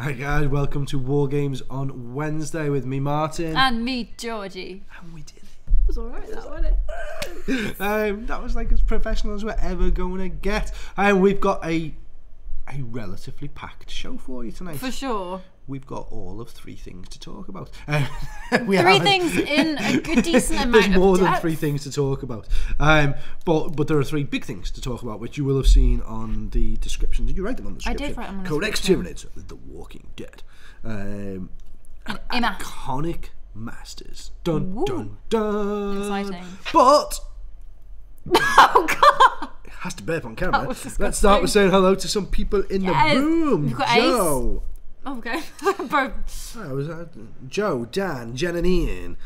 Hi guys, welcome to War Games on Wednesday with me, Martin. And me, Georgie. And we did it. It was alright, that wasn't it? That was like as professional as we're ever going to get. We've got a relatively packed show for you tonight. For sure. We've got all of 3 things to talk about. Three things in a good decent amount There's of more depth. than 3 things to talk about. But there are 3 big things to talk about, which you will have seen on the description. Did you write them on the description? I did write them on the Codex description. Tyranids, The Walking Dead. Emma. Iconic masters. Dun, Woo. dun, dun. Exciting. But... Oh, God! It has to be up on camera. That was disgusting. Let's start with saying hello to some people in the room. We've got Joe. Oh, okay. Joe, Dan, Jen and Ian,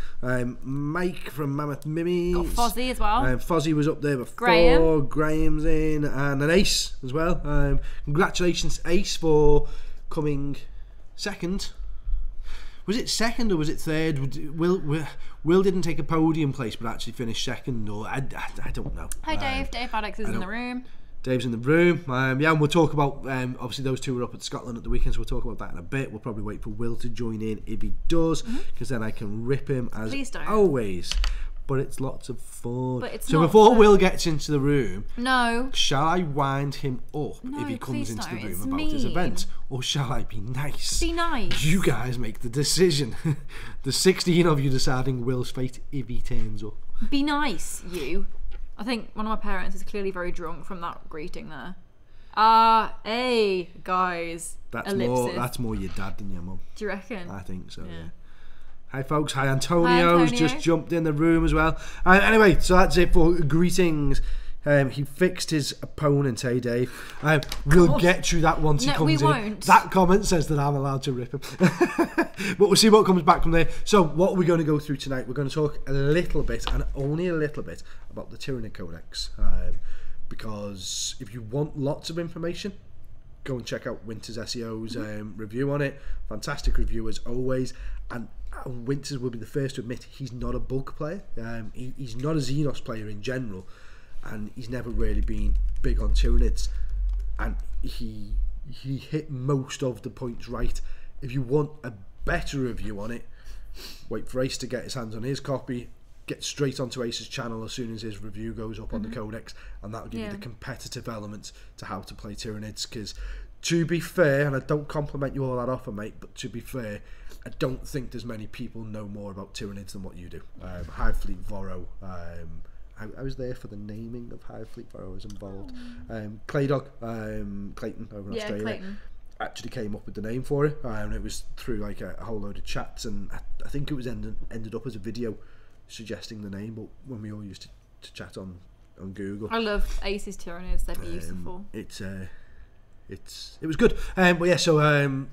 Mike from Mammoth Mimmies. Got Fozzie as well. Fozzie was up there before. Graham. Graham's in, and an Ace as well. Congratulations, Ace, for coming second. Was it second or was it third? Will didn't take a podium place, but actually finished second. Or I don't know. Hi, Dave. Dave Maddox is in the room. Dave's in the room. And we'll talk about, obviously those 2 were up at Scotland at the weekend, so we'll talk about that in a bit. We'll probably wait for Will to join in if he does, because then I can rip him as always. But it's lots of fun. So before Will gets into the room, shall I wind him up if he comes into the room about his event? Or shall I be nice? Be nice. You guys make the decision. The 16 of you deciding Will's fate if he turns up. Be nice, you. I think one of my parents is clearly very drunk from that greeting there. Hey, guys. That's more your dad than your mum. Do you reckon? I think so, yeah. Yeah. Hi folks, hi Antonio's just jumped in the room as well. Anyway, so that's it for greetings. He fixed his opponent, hey Dave. We'll get to that once he comes in. Won't. That comment says that I'm allowed to rip him. But we'll see what comes back from there. So what we're going to go through tonight, we're going to talk a little bit, and only a little bit, about the Tyranid Codex. Because if you want lots of information, go and check out Winter's SEO's review on it. Fantastic review as always. And Winters will be the first to admit he's not a bug player. He's not a Xenos player in general, and he's never really been big on Tyranids. And he hit most of the points right. If you want a better review on it, wait for Ace to get his hands on his copy. Get straight onto Ace's channel as soon as his review goes up on the Codex, and that'll give you the competitive elements to how to play Tyranids. Because to be fair, and I don't compliment you all that often, mate, but to be fair, I don't think there's many people know more about Tyranids than what you do. Hive Fleet Voro. I was there for the naming of Hive Fleet Voro. I was involved. Claydog, Clayton over in Australia. Clayton actually came up with the name for it, and it was through like a whole load of chats, and I think it was ended up as a video suggesting the name, but when we all used to chat on Google. I love Ace's Tyranids, they're beautiful. It was good. But yeah, so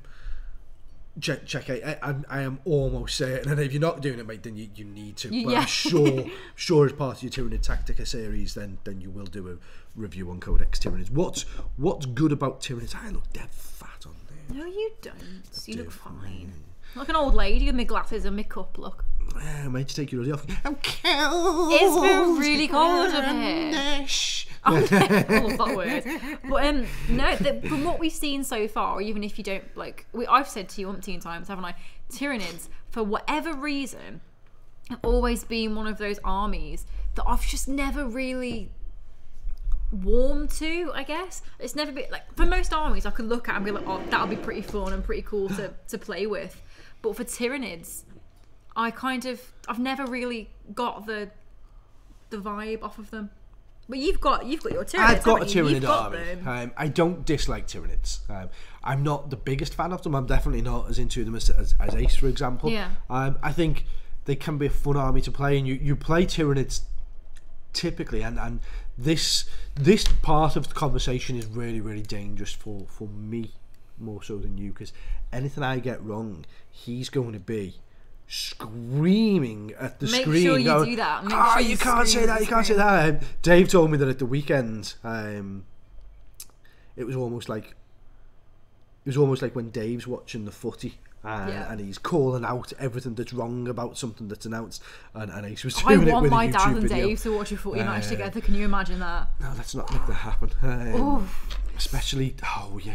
check it. I am almost certain, and if you're not doing it, mate, then you need to. But I'm sure as part of your Tyranid Tactica series, then you will do a review on Codex Tyranids. What's good about Tyranids? I look dead fat on there. No, you don't. You look fine. Like an old lady with my glasses and my cup, look. I made you take your hoodie off. I'm cold. It's been really cold up here. I love that word. But no, from what we've seen so far, even if you don't I've said to you umpteen times, haven't I? Tyranids, for whatever reason, have always been one of those armies that I've just never really warmed to. I guess it's never been like, for most armies I could look at and be like, oh, that'll be pretty fun and pretty cool to play with. But for Tyranids, I've never really got the vibe off of them. But you've got your Tyranids. I've got a Tyranid army. I don't dislike Tyranids. I'm not the biggest fan of them. I'm definitely not as into them as Ace, for example. Yeah. I think they can be a fun army to play, and you play Tyranids typically, and this part of the conversation is really, really dangerous for me more so than you, because anything I get wrong, he's going to be screaming at the screen. Make sure you going, do that. Oh, you can't say that, you can't say that. Dave told me that at the weekend, it was almost like when Dave's watching the footy and he's calling out everything that's wrong about something that's announced, and Ace was doing it with a YouTube video. I want my dad and Dave to watch a footy match together. Can you imagine that? No, let's not make that happen. Especially, do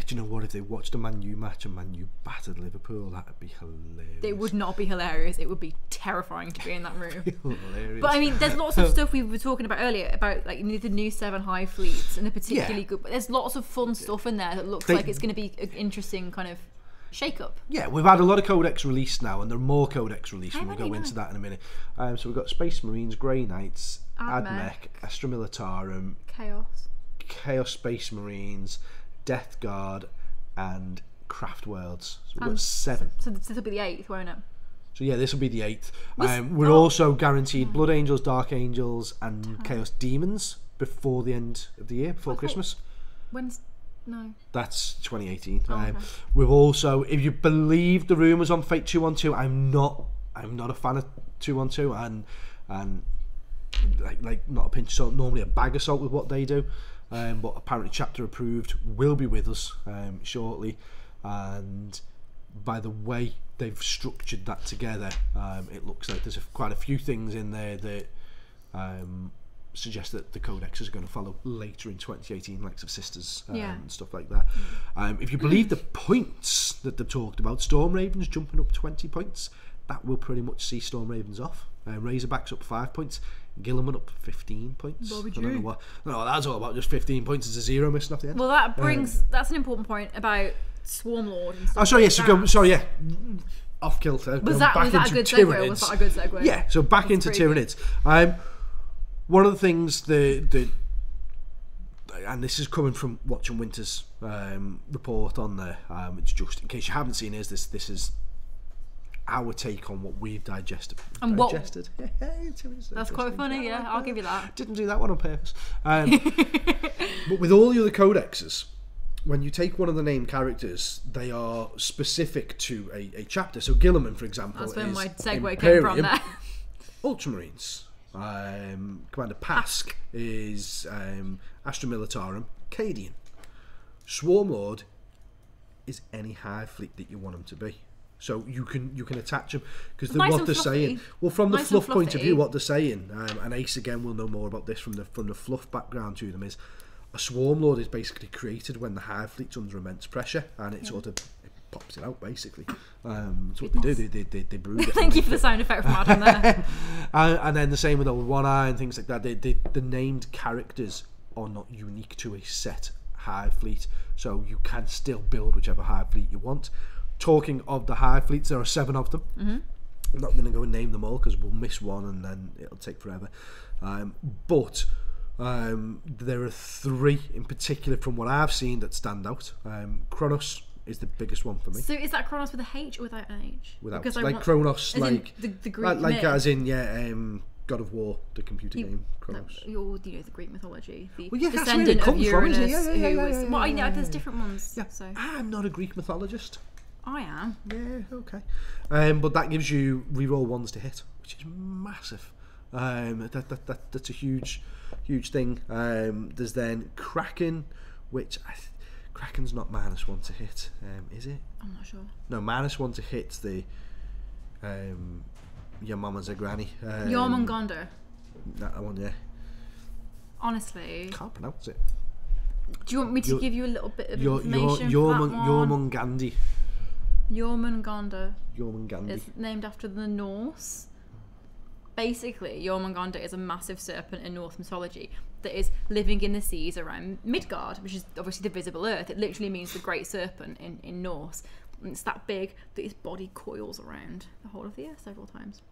you know what? If they watched a Man U match and Man U battered Liverpool, that'd be hilarious. It would not be hilarious. It would be terrifying to be in that room. Hilarious. But I mean, there's lots of stuff we were talking about earlier about like the new 7 hive fleets and they're particularly good. But there's lots of fun stuff in there that looks like it's going to be an interesting kind of shake-up. Yeah, we've had a lot of Codex released now, and there are more Codex released, and we'll go into that in a minute. So we've got Space Marines, Grey Knights, Admech, Astra Militarum, Chaos Space Marines, Death Guard, and Craft Worlds. So we've got 7. So this will be the 8th, won't it? So yeah, this will be the 8th. We're also guaranteed Blood Angels, Dark Angels, and Chaos Demons before the end of the year, before Christmas. No. That's 2018. Okay. We've also, if you believe the rumours on Fate 212, I'm not a fan of 212, and like not a pinch of salt, normally a bag of salt with what they do. But apparently chapter approved will be with us shortly, and by the way they've structured that together, it looks like there's quite a few things in there that suggest that the Codex is going to follow later in 2018, like Sisters and stuff like that. If you believe the points that they've talked about, Storm Ravens jumping up 20 points, that will pretty much see Storm Ravens off. Razorbacks up 5 points, Guilliman up 15 points. I don't know what that's all about, just 15 points is a 0 missing off the end. Well, that brings that's an important point about Swarmlord and stuff. Off kilter. Was that a good segue? Was that a good segue? Yeah, so back into Tyranids. One of the things that and this is coming from watching Winter's report on there, it's just in case you haven't seen it, this is our take on what we've digested. That's quite funny, yeah, I'll give you that. Didn't do that one on purpose. But with all the other codexes, when you take one of the named characters, they are specific to a chapter. So Guilliman, for example, that's where my segue Imperium, came from there. Ultramarines. Commander Pask is Astra Militarum, Cadian. Swarmlord is any hive fleet that you want them to be. So you can attach them because what they're saying. Well, from the fluff point of view, what they're saying, and Ace again will know more about this from the fluff background to them, is a Swarmlord is basically created when the hive fleet's under immense pressure, and it sort of pops it out basically. That's what they do. They brood it. Thank you for the sound effect from Adam there. And then the same with Old One Eye and things like that. The named characters are not unique to a set hive fleet, so you can still build whichever hive fleet you want. Talking of the hive fleets, there are 7 of them. I'm not going to go and name them all because we'll miss one and then it'll take forever. But there are 3 in particular from what I've seen that stand out. Kronos is the biggest one for me. So is that Kronos with a H or without an H? Without, like Kronos, like the Greek like as in God of War, the computer game. Kronos. The Greek mythology, the descendant of Uranus, who was. Well, I know there's different ones. Yeah. So I'm not a Greek mythologist. I am. Yeah, okay. But that gives you reroll 1s to hit, which is massive. That's a huge thing. There's then Kraken, which Kraken's not -1 to hit, is it? I'm not sure. No, -1 to hit the your mama's a granny. Jormungandr. That one, yeah. Honestly, Can't pronounce it. Do you want me to give you a little bit of information for that one? Jormungandr. Jormungandr is named after the Norse. Basically, Jormungandr is a massive serpent in Norse mythology that is living in the seas around Midgard, which is obviously the visible earth. It literally means the great serpent in Norse. And it's that big that his body coils around the whole of the earth several times.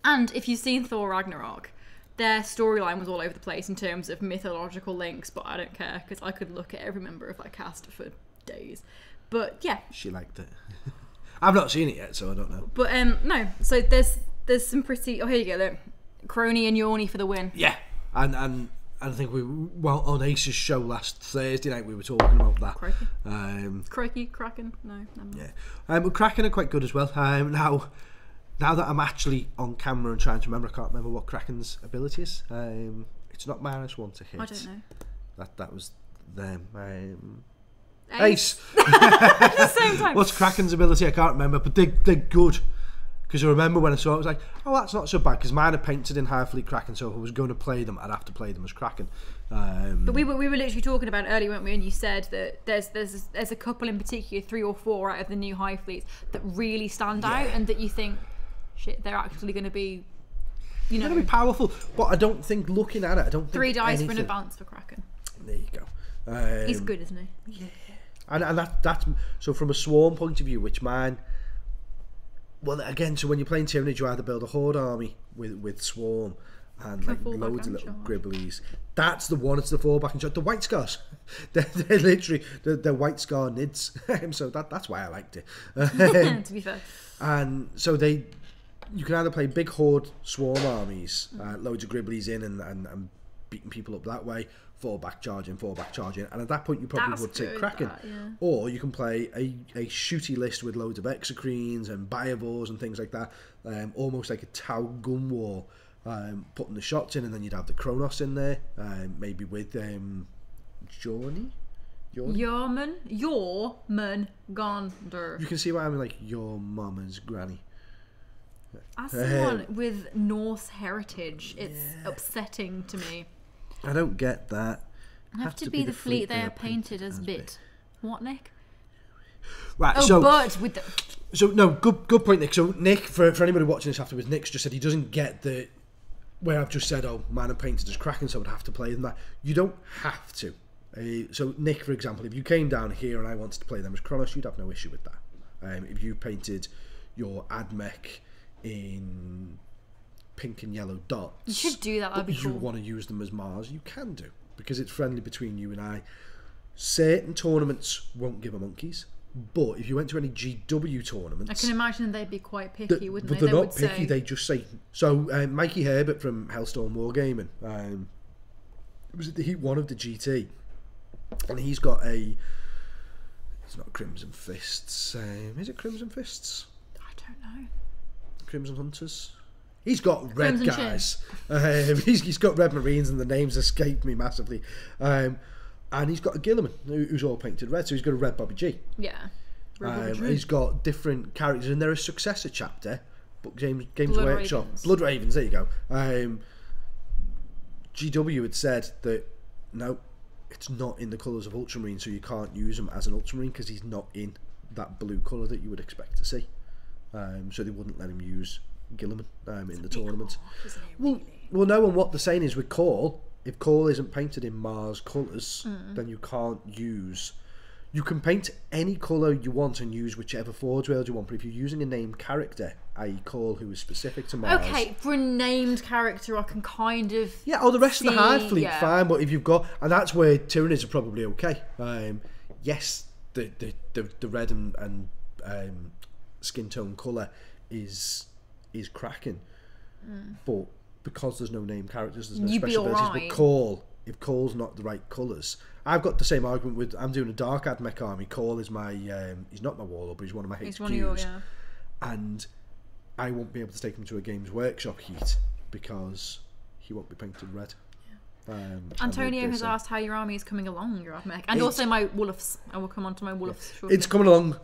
And if you've seen Thor Ragnarok, their storyline was all over the place in terms of mythological links, but I don't care because I could look at every member of that cast for days. But yeah, she liked it. I've not seen it yet, so I don't know. But no, so there's some pretty. Oh, here you go. Look, Crony and Yorny for the win. Yeah, and I think on Ace's show last Thursday night we were talking about that. Crikey, Kraken. No, never mind. Yeah, but Kraken are quite good as well. Now that I'm actually on camera and trying to remember, I can't remember what Kraken's ability is. It's not -1 to hit. I don't know. That was them. Ace. At the same time. What's Kraken's ability? I can't remember, but they're good. Because I remember when I saw it, I was like, oh, that's not so bad, because mine are painted in Hive Fleet Kraken, so if I was going to play them, I'd have to play them as Kraken. But we were literally talking about it earlier, weren't we? And you said that there's a couple in particular, 3 or 4 out of the new Hive Fleets that really stand out, and that you think, shit, they're actually going to be, you know, going to be powerful. But I don't think, looking at it, I don't think 3 dice anything... for an advance for Kraken. There you go. He's good, isn't he? Yeah. And that's... So from a Swarm point of view, which mine... Well, again, so when you're playing Tyranid, you either build a Horde army with Swarm and like loads of little gribblies. That's the one. It's the fallback and shot. The White Scars, they're literally they're White Scar Nids. So that's why I liked it. To be fair. And so you can either play big Horde Swarm armies, loads of gribblies in and beating people up that way. Fallback charging, and at that point you probably would take Kraken. Or you can play a shooty list with loads of Exocrines and Biovores and things like that, almost like a Tau gun war, putting the shots in, and then you'd have the Kronos in there, maybe with Jorny? Yorman Gonder. You can see why I'm like your mama's granny. As someone with Norse heritage, it's upsetting to me. I don't get that. Have to be the fleet they are painted as bit. What, Nick? Right, good point, Nick. So Nick, for anybody watching this afterwards, Nick's just said he doesn't get the where I've just said, oh, mine are painted as Kraken, so I would have to play them that. You don't have to. So Nick, for example, if you came down here and I wanted to play them as Kronos, you'd have no issue with that. If you painted your Admech in pink and yellow dots, you should do that. That'd be cool. You want to use them as Mars, you can do, because it's friendly between you and I. Certain tournaments won't give a monkeys, but if you went to any GW tournaments, I can imagine they'd be quite picky, wouldn't they? But they're not picky. They just say so. Mikey Herbert from Hellstorm Wargaming, it was at the Heat 1 of the GT, and he's got it's not Crimson Fists. Is it Crimson Fists? I don't know. Crimson Hunters. He's got red Crimson guys. He's got red Marines, and the names escaped me massively. And he's got a Gilliman who's all painted red, so he's got a red Bobby G. Yeah. He's got different characters, and there is a successor chapter, but Games Workshop. Blood Ravens, there you go. GW had said that no, it's not in the colours of Ultramarine, so you can't use him as an Ultramarine because he's not in that blue colour that you would expect to see. So they wouldn't let him use Gilliman in the tournament. Well, no, and what they're saying is with Call, if Call isn't painted in Mars colours, then you can't use... You can paint any colour you want and use whichever Forge World you want, but if you're using a named character, i.e. Call, who is specific to Mars... Okay, for a named character I can kind of... Yeah, the rest of the Hive Fleet, fine, but if you've got... And that's where Tyranids are probably okay. Yes, the red and skin tone colour is cracking, but because there's no named characters, there's no special abilities. But if Call's not the right colours, I've got the same argument with, I'm doing a Dark Admech army. Call is my he's not my warlord, but he's one of my HQs, he's one of your, and I won't be able to take him to a Games Workshop heat because he won't be painted red. Antonio has asked how your army is coming along, your Admech, and also my Wolves. I will come on to my Wolves shortly. It's coming along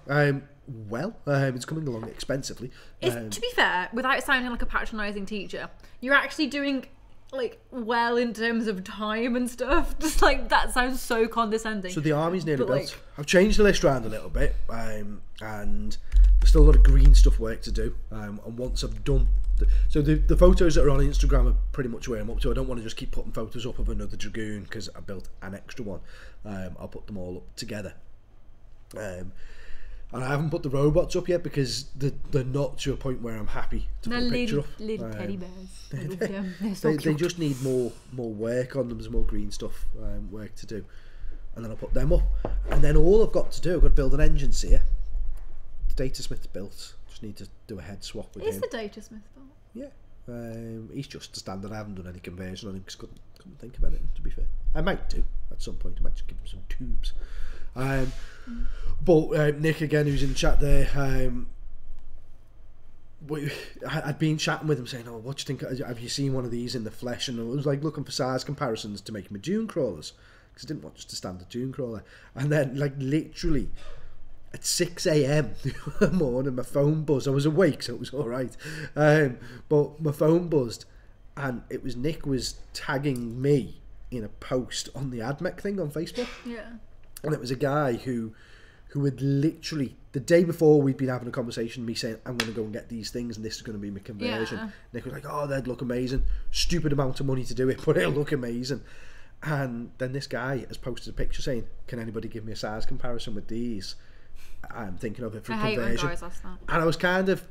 well. It's coming along expensively. To be fair, without sounding like a patronising teacher, you're actually doing like well in terms of time and stuff. Just like that sounds so condescending. So the army's nearly built. I've changed the list around a little bit, and there's still a lot of green stuff work to do. And once I've done, the photos that are on Instagram are pretty much where I'm up to. I don't want to just keep putting photos up of another Dragoon because I built an extra one. I'll put them all up together. And I haven't put the robots up yet because they're not to a point where I'm happy to put a picture up. Little teddy bears. They just need more work on them. There's more green stuff work to do, and then I'll put them up. And then all I've got to do, I've got to build an engine seer. The Datasmith's built. Just need to do a head swap with him. Is the Datasmith built? Yeah. He's just a standard. I haven't done any conversion on him because couldn't think about it, to be fair. I might do at some point. I might just give him some tubes. But Nick again, who's in chat there, I'd been chatting with him saying, oh, what do you think, have you seen one of these in the flesh? And I was like looking for size comparisons to make him a dune crawlers because I didn't want just a standard dune crawler. And then like literally at 6 a.m. the other morning, my phone buzzed. I was awake, so it was all right. But my phone buzzed, and it was Nick was tagging me in a post on the AdMech thing on Facebook. Yeah. And it was a guy who had literally, the day before we'd been having a conversation, me saying, I'm going to go and get these things and this is going to be my conversion. Yeah. Nick was like, oh, they'd look amazing. Stupid amount of money to do it, but it'll look amazing. And then this guy has posted a picture saying, can anybody give me a size comparison with these? I'm thinking of it for conversion. I hate when guys ask that. And I was kind of,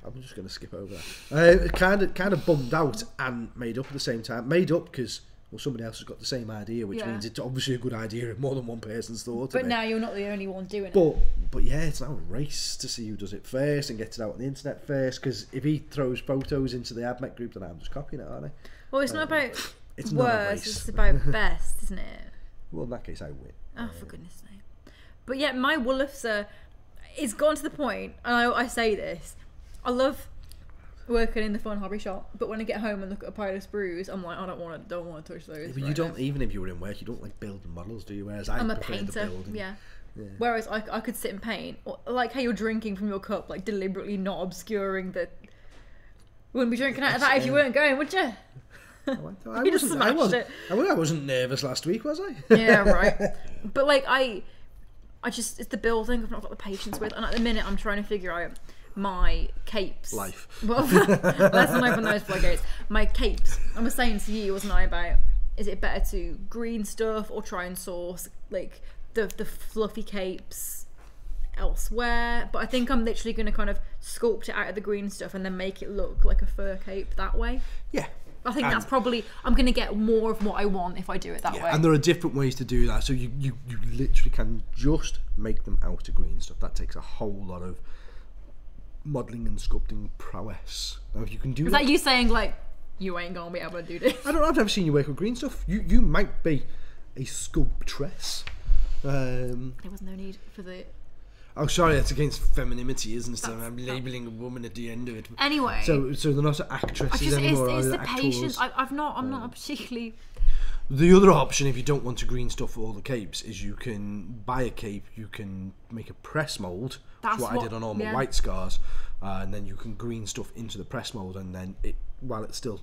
I'm just going to skip over that. Kind of bummed out and made up at the same time. Made up because, well, somebody else has got the same idea, which means it's obviously a good idea if more than one person's thought of it. But now you're not the only one doing it. But yeah, it's now a race to see who does it first and gets it out on the internet first, because if he throws photos into the AdMech group, then I'm just copying it, aren't I? Well, it's not about it's not a worst, race. it's about best, isn't it? Well, in that case, I win. Oh, for goodness sake. But yeah, my wolves are... It's gone to the point, and I say this, I love working in the fun hobby shop, but when I get home and look at a pile of sprues, I'm like, I don't want to touch those. Yeah, but you don't, even if you were in work, you don't like building models, do you? Whereas I'm a painter, yeah. Whereas I could sit and paint, or like how you're drinking from your cup, like deliberately not obscuring the... You wouldn't be drinking out of that if you weren't going, would you? I wasn't nervous last week, was I? Yeah, right. But like I just, it's the building I've not got the patience with, and at the minute I'm trying to figure out my capes. Life. Well, let's not open those floodgates. My capes. I was saying to you, wasn't I, about is it better to green stuff or try and source like the fluffy capes elsewhere? But I think I'm literally going to kind of sculpt it out of the green stuff and then make it look like a fur cape that way. Yeah. I think that's probably, I'm going to get more of what I want if I do it that way. And there are different ways to do that. So you literally can just make them out of green stuff. That takes a whole lot of modelling and sculpting prowess. Now, if you can do Is that you saying, like, you ain't going to be able to do this? I've never seen you work with green stuff. You might be a sculptress. There was no need for the... Oh, sorry, that's against femininity, isn't it? So I'm labelling a woman at the end of it. Anyway. So they're not actresses anymore. It's the actors. patience. I'm not particularly... The other option, if you don't want to green stuff for all the capes, is you can buy a cape, you can make a press mould. That's what I did on all my white scars. And then you can green stuff into the press mould, and then while it's still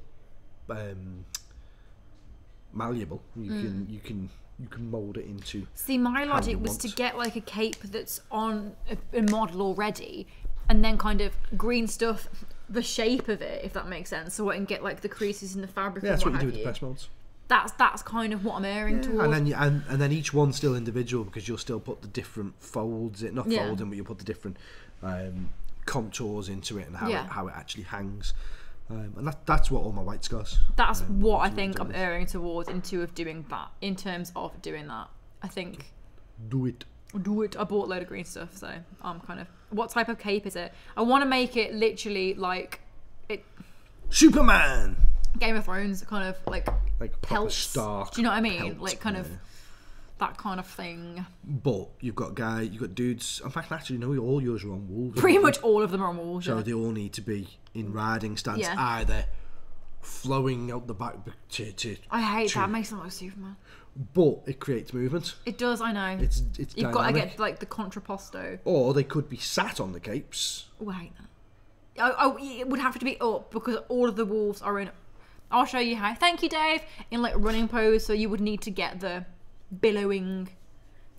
malleable, you can mould it into... See, my logic was to get like a cape that's on a model already, and then kind of green stuff the shape of it, if that makes sense, so I can get like the creases in the fabric. Yeah, that's what you do with the press moulds. That's kind of what I'm erring towards. And then each one's still individual, because you'll still put the different folds, folding, but you'll put the different contours into it and how it actually hangs. And that's what all my white scars. That's what I think I'm erring towards in terms of doing that. I think. Do it. I bought a load of green stuff, so I'm kind of... What type of cape is it? I want to make it literally like it. Superman. Game of Thrones, kind of like pelts. Stark. Do you know what I mean? Pelts, like kind of that kind of thing. But you've got dudes. In fact, actually, no, all yours are on wool. Pretty much all of them are on wool. So they all need to be in riding stance, either flowing out the back to. I hate that. It makes them look like Superman. But it creates movement. It does, I know. It's You've got to get like the contrapposto. Or they could be sat on the capes. Oh, I hate that. It would have to be up, because all of the wolves are in... I'll show you how. Thank you, Dave. In like running pose, so you would need to get the billowing,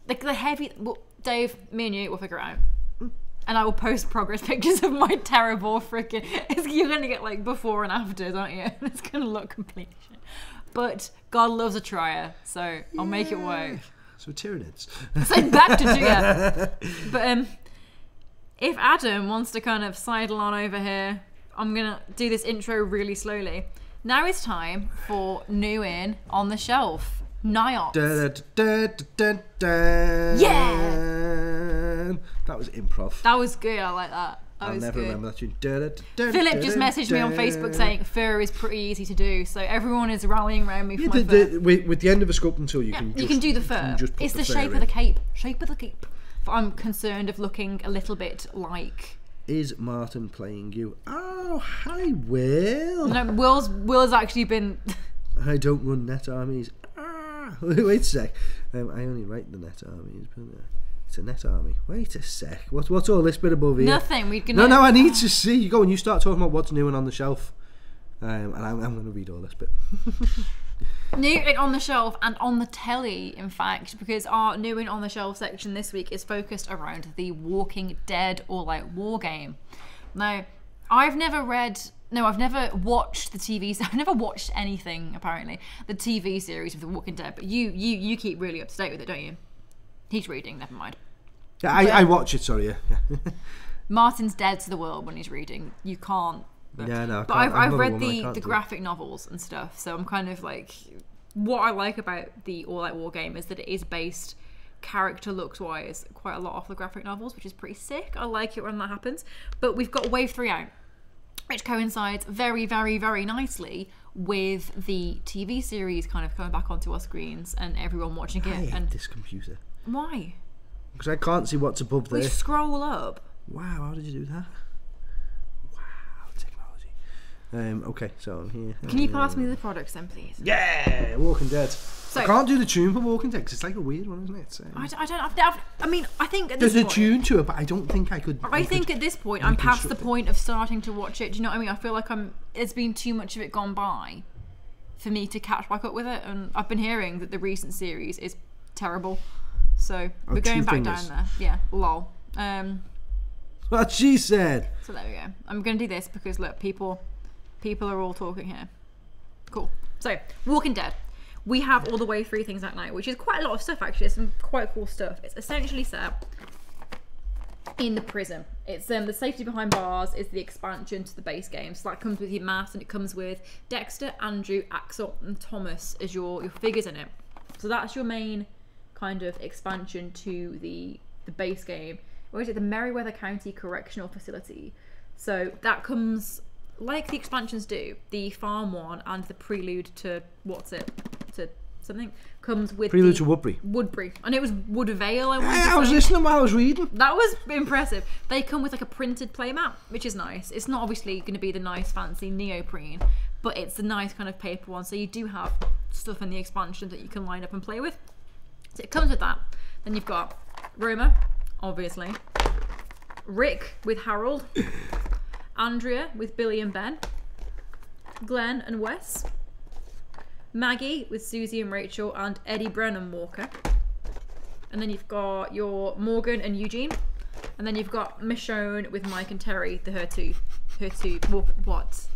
like the heavy... Well, Dave, me and you, we'll figure it out. And I will post progress pictures of my terrible freaking... You're going to get like before and afters, aren't you? It's going to look completely shit. But God loves a trier, so I'll make it work. So Tyranids. So back to Gia. But if Adam wants to kind of sidle on over here, I'm going to do this intro really slowly. Now it's time for new in on the shelf. Niox. Yeah! That was improv. That was good, I like that. I'll never remember that tune. Philip just messaged me on Facebook saying fur is pretty easy to do, so everyone is rallying around me for my fur. With the end of a sculpting tool, you can do the fur. It's the shape of the cape. Shape of the cape. But I'm concerned of looking a little bit like... Is Martin playing you? Oh, hi, Will. No, Will's actually been... I don't run net armies. Wait a sec. I only write the net armies. But, It's a net army. Wait a sec. What's all this bit above here? Nothing. No, I need to see. You go and you start talking about what's new and on the shelf. And I'm going to read all this bit. New and on the shelf and on the telly, in fact, because our new and on the shelf section this week is focused around the Walking Dead all-out war game. Now, I've never watched the TV. I've never watched anything, apparently, the TV series of The Walking Dead. But you keep really up to date with it, don't you? He's reading. Never mind. Yeah, I watch it. Sorry, yeah. Martin's dead to the world when he's reading. You can't. Yeah, no. But I've read the graphic novels and stuff, so I'm kind of like, what I like about the All Out War game is that it is based character looks wise quite a lot off the graphic novels, which is pretty sick. I like it when that happens. But we've got Wave 3 out, which coincides very, very, very nicely with the TV series kind of coming back onto our screens and everyone watching it. I hate this computer. Why? Because I can't see what's above there. We scroll up. Wow, how did you do that? Wow, technology. Okay, so I'm here. Can you pass me the products then, please? Yeah, Walking Dead. So, I can't do the tune for Walking Dead because it's like a weird one, isn't it? I mean, I think at this there's point, a tune to it, but I don't think I could. I think at this point, I'm past the point of starting to watch it. Do you know what I mean? I feel like there's been too much of it gone by for me to catch back up with it, and I've been hearing that the recent series is terrible. So we're going back down there. Yeah, lol. What she said. So there we go. I'm going to do this because look, people are all talking here. Cool. So Walking Dead. We have all the way through things that night, which is quite a lot of stuff actually. It's some quite cool stuff. It's essentially set in the prison. It's the Safety Behind Bars is the expansion to the base game. So that comes with your mass, and it comes with Dexter, Andrew, Axel, and Thomas as your figures in it. So that's your main kind of expansion to the base game. Or is it the Meriwether County Correctional Facility? So that comes like the expansions do. The farm one and the prelude to to something comes with prelude to Woodbury. And it was Woodvale. I was listening while I was reading. That was impressive. They come with like a printed playmat, which is nice. It's not obviously going to be the nice fancy neoprene, but it's a nice kind of paper one. So you do have stuff in the expansion that you can line up and play with. So it comes with that. Then you've got Roma, obviously. Rick with Harold. Andrea with Billy and Ben. Glenn and Wes. Maggie with Susie and Rachel and Eddie Brennan Walker. And then you've got your Morgan and Eugene. And then you've got Michonne with Mike and Terry, her two what?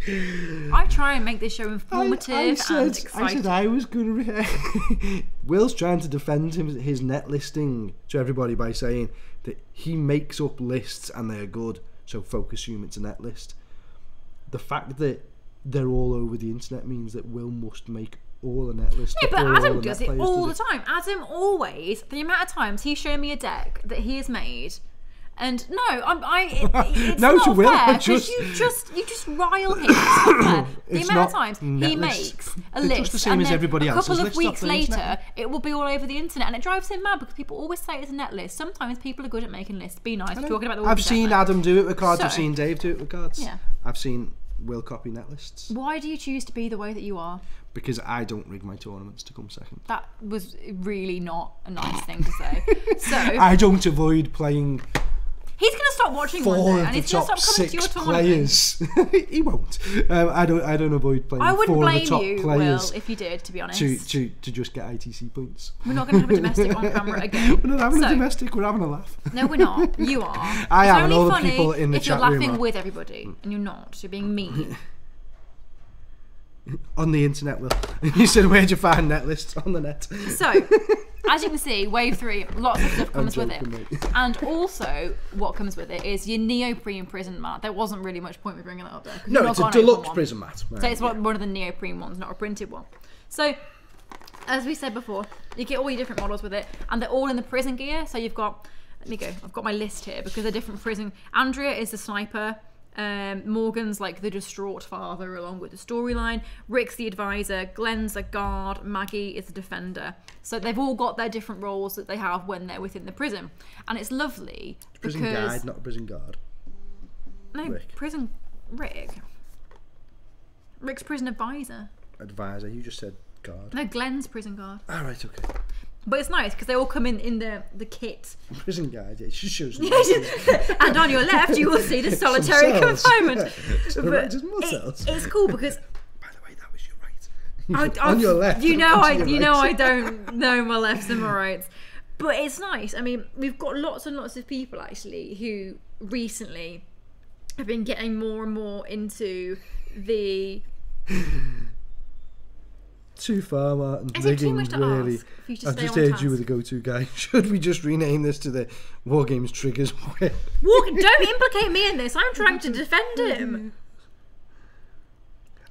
I try and make this show informative and exciting. I said I was going to... Will's trying to defend his net listing to everybody by saying that he makes up lists and they're good, so folk assume it's a net list. The fact that they're all over the internet means that Will must make all the net lists. Yeah, but Adam does it all the time. Adam always, the amount of times he's shown me a deck that he has made... And no, it's no, not Will, fair because you just rile him. It's not fair. The amount of times he makes a list, just the same and as then everybody a couple of weeks later, it will be all over the internet, and it drives him mad because people always say it's a net list. Sometimes people are good at making lists. Be nice. We're talking about the. I've seen Adam do it with cards. I've seen Dave do it with cards. Yeah. I've seen Will copy net lists. Why do you choose to be the way that you are? Because I don't rig my tournaments to come second. That was really not a nice thing to say. So I don't avoid playing. He's going to stop watching one day, and he's going to stop coming to your tournament. He won't. I don't avoid playing. I wouldn't four blame of the top you, players Will, if you did. To be honest, to just get ITC points. We're not going to have a domestic on camera again. We're not having a domestic. We're having a laugh. No, we're not. You are. I am, it's and all the funny people in the if chat you're room laughing are. with everybody, and you're not. You're being mean. On the internet, Will. You said, where'd you find net lists? On the net. So, as you can see, Wave 3, lots of stuff comes with it. Mate. And also, what comes with it is your neoprene prison mat. There wasn't really much point with bringing that up there. No, it's a deluxe prison mat. So it's one of the neoprene ones, not a printed one. So, as we said before, you get all your different models with it, and they're all in the prison gear. So you've got, let me go, I've got my list here because they're different prison. Andrea is the sniper. Morgan's like the distraught father along with the storyline. Rick's the advisor. Glenn's a guard. Maggie is the defender. So they've all got their different roles that they have when they're within the prison, and it's lovely. Prison guide, not a prison guard. No, Rick. Rick's prison advisor. Advisor. You just said guard. No, Glenn's prison guard. All right, okay. But it's nice because they all come in the kit. Prison guard, yeah. It just shows them. And on your left, you will see the solitary confinement. But it's cool because. By the way, that was your right. On your left. You know, I don't know my lefts and my rights. But it's nice. I mean, we've got lots and lots of people actually who recently have been getting more and more into the. Too far, Martin. Is it too much to really. ask for you to I've stay just on heard task? you were the go-to guy. Should we just rename this to the War Games Triggers? Don't implicate me in this. I'm trying to defend him.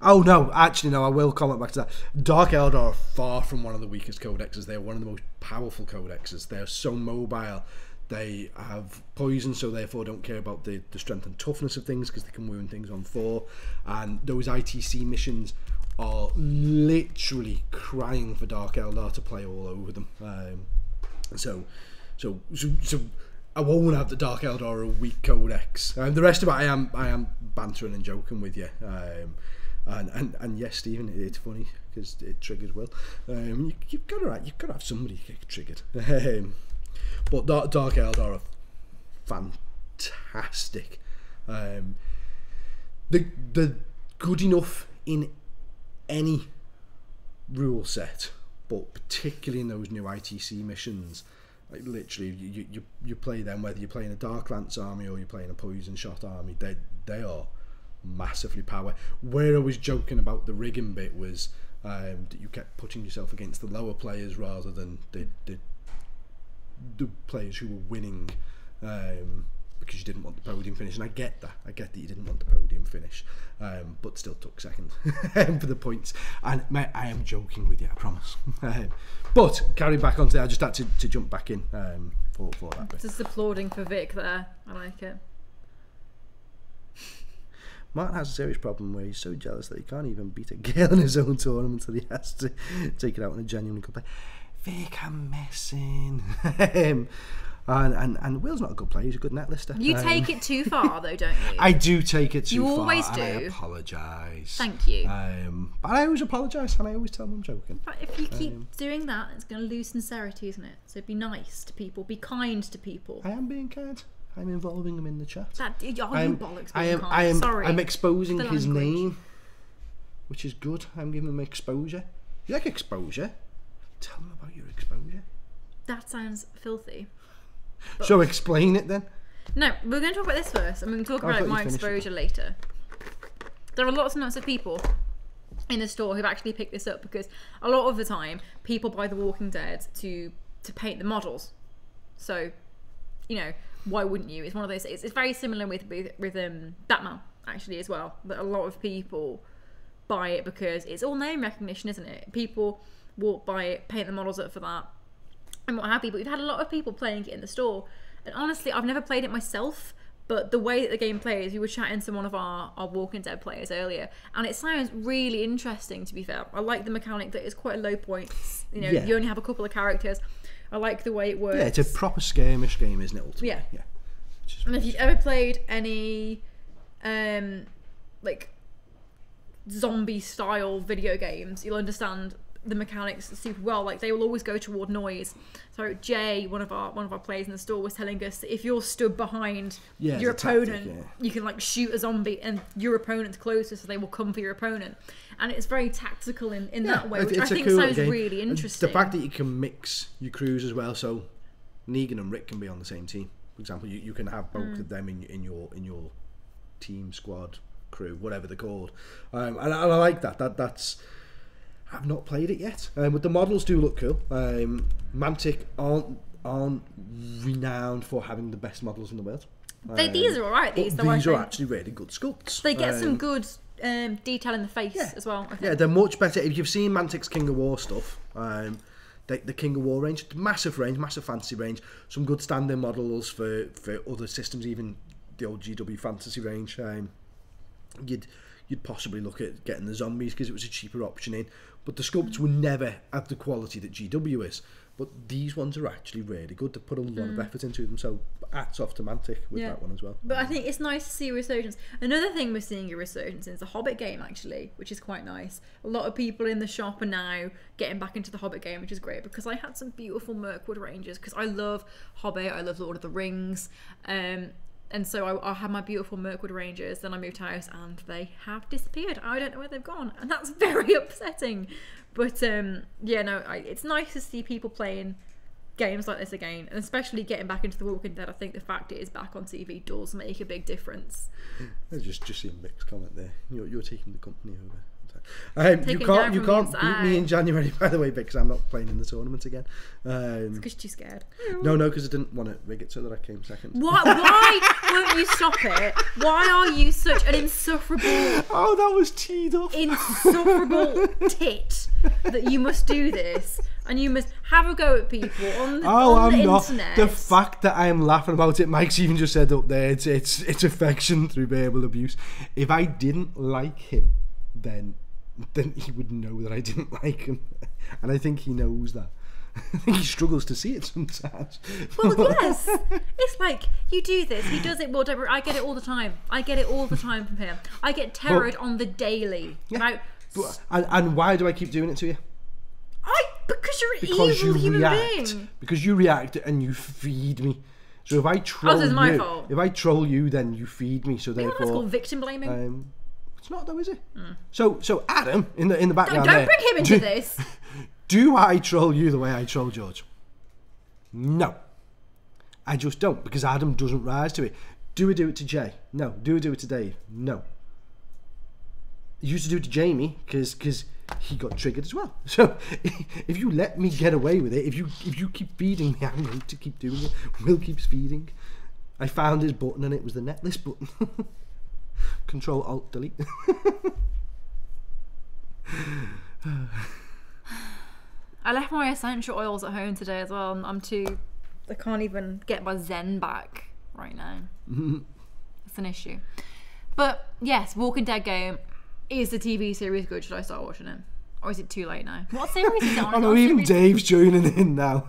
Oh no, actually no, I will comment back to that. Dark Eldar are far from one of the weakest codexes. They're one of the most powerful codexes. They're so mobile. They have poison, so therefore don't care about the strength and toughness of things because they can wound things on 4. And those ITC missions are literally crying for Dark Eldar to play all over them. So I won't have the Dark Eldar a weak codex. The rest of it, I am bantering and joking with you. And yes, Stephen, it's funny because it triggers Will. You've got to have somebody get triggered. But Dark Eldar are fantastic. They're good enough in any rule set, but particularly in those new ITC missions. Like literally, you play them whether you're playing a Dark Lance army or you're playing a Poison Shot army. They are massively power. Where I was joking about the rigging bit was that you kept putting yourself against the lower players rather than the players who were winning, because you didn't want the podium finish. And I get that you didn't want the podium finish, but still took second for the points. And mate, I am joking with you, I promise. But carrying back onto that, I just had to jump back in for that bit. Just applauding for Vic there. I like it. Martin has a serious problem where he's so jealous that he can't even beat a girl in his own tournament until he has to take it out on a genuine good play. Vic, I'm messing. And Will's not a good player, he's a good net lister. You take it too far though, don't you? I do take it too far. You always do. And I apologise. Thank you. But I always apologise and I always tell them I'm joking. But if you keep doing that, it's going to lose sincerity, isn't it? So be nice to people, be kind to people. I am being kind. I'm involving him in the chat. You bollocks. I'm exposing his language. name, which is good. I'm giving him exposure. You like exposure? Tell them about your exposure. That sounds filthy. So explain it then. No, we're going to talk about this first. I'm going to talk about my exposure later. There are lots and lots of people in the store who've actually picked this up because a lot of the time people buy The Walking Dead to paint the models. So, you know, why wouldn't you? It's one of those. It's very similar with Batman actually as well. That a lot of people buy it because it's all name recognition, isn't it? People will buy it, paint the models up for that, and what have you. But we've had a lot of people playing it in the store, and honestly, I've never played it myself. But the way that the game plays, we were chatting to one of our Walking Dead players earlier, and it sounds really interesting. To be fair, I like the mechanic that it's quite a low point. You know, you only have a couple of characters. I like the way it works. Yeah, it's a proper skirmish game, isn't it? Ultimately, yeah. And if you've ever played any, like zombie style video games, you'll understand the mechanics super well. Like they will always go toward noise. So Jay, one of our players in the store, was telling us that if you're stood behind your opponent, you can like shoot a zombie, and your opponent's closer, so they will come for your opponent. And it's very tactical in that way, which I think cool sounds really interesting. The fact that you can mix your crews as well, so Negan and Rick can be on the same team. For example, you can have both of them in your team, squad, crew, whatever they're called. And I like that. That's. I've not played it yet, but the models do look cool. Mantic aren't renowned for having the best models in the world. These are alright. These are actually really good sculpts. They get some good detail in the face as well. I think. Yeah, they're much better. If you've seen Mantic's King of War stuff, the King of War range, massive fantasy range. Some good standing models for other systems, even the old GW fantasy range. You'd you'd possibly look at getting the zombies because it was a cheaper option in. But the sculpts were never at the quality that GW is. But these ones are actually really good. They put a lot of effort into them. So hats off to Mantic with that one as well. But I think it's nice to see a resurgence. Another thing we're seeing a resurgence in is the Hobbit game, actually, which is quite nice. A lot of people in the shop are now getting back into the Hobbit game, which is great, because I had some beautiful Mirkwood Rangers, because I love Hobbit, I love Lord of the Rings, and so I had my beautiful Mirkwood Rangers, then I moved house and they have disappeared. I don't know where they've gone, and that's very upsetting. But it's nice to see people playing games like this again, and especially getting back into The Walking Dead. I think the fact it is back on TV does make a big difference. I just see a mixed comment there. You're taking the company over. You can't beat me in January, by the way, because I'm not playing in the tournament again. It's because you're too scared. No, because I didn't want to rig it so that I came second. Why won't you stop it? Why are you such an insufferable... Oh, that was teed up. Insufferable tit that you must do this, and you must have a go at people on the internet. The fact that I am laughing about it, Mike's even just said up there, it's affection through verbal abuse. If I didn't like him, then he would know that I didn't like him, and I think he knows that. I think he struggles to see it sometimes. Well, yes, it's like, you do this, he does it, whatever. I get it all the time. I get it all the time from him. I get terrored on the daily. Yeah, and why do I keep doing it to you? Because you're an evil human being. Because you react and you feed me. So if I troll it's my fault. If I troll you, then you feed me. So therefore, that's called victim blaming. It's not though, is it? So Adam in the background. Don't bring him into this. Do I troll you the way I troll George? No, I just don't, because Adam doesn't rise to it. Do I do it to Jay? No. Do I do it to Dave? No. I used to do it to Jamie because he got triggered as well. So if you let me get away with it, if you keep feeding me, I'm going to keep doing it. Will keeps feeding. I found his button and it was the netlist button. Control Alt Delete. I left my essential oils at home today as well. I can't even get my zen back right now. It's an issue. But yes, Walking Dead game. Is the TV series good? Should I start watching it? Or is it too late now? What series is it on? Oh no, even Dave's joining in now.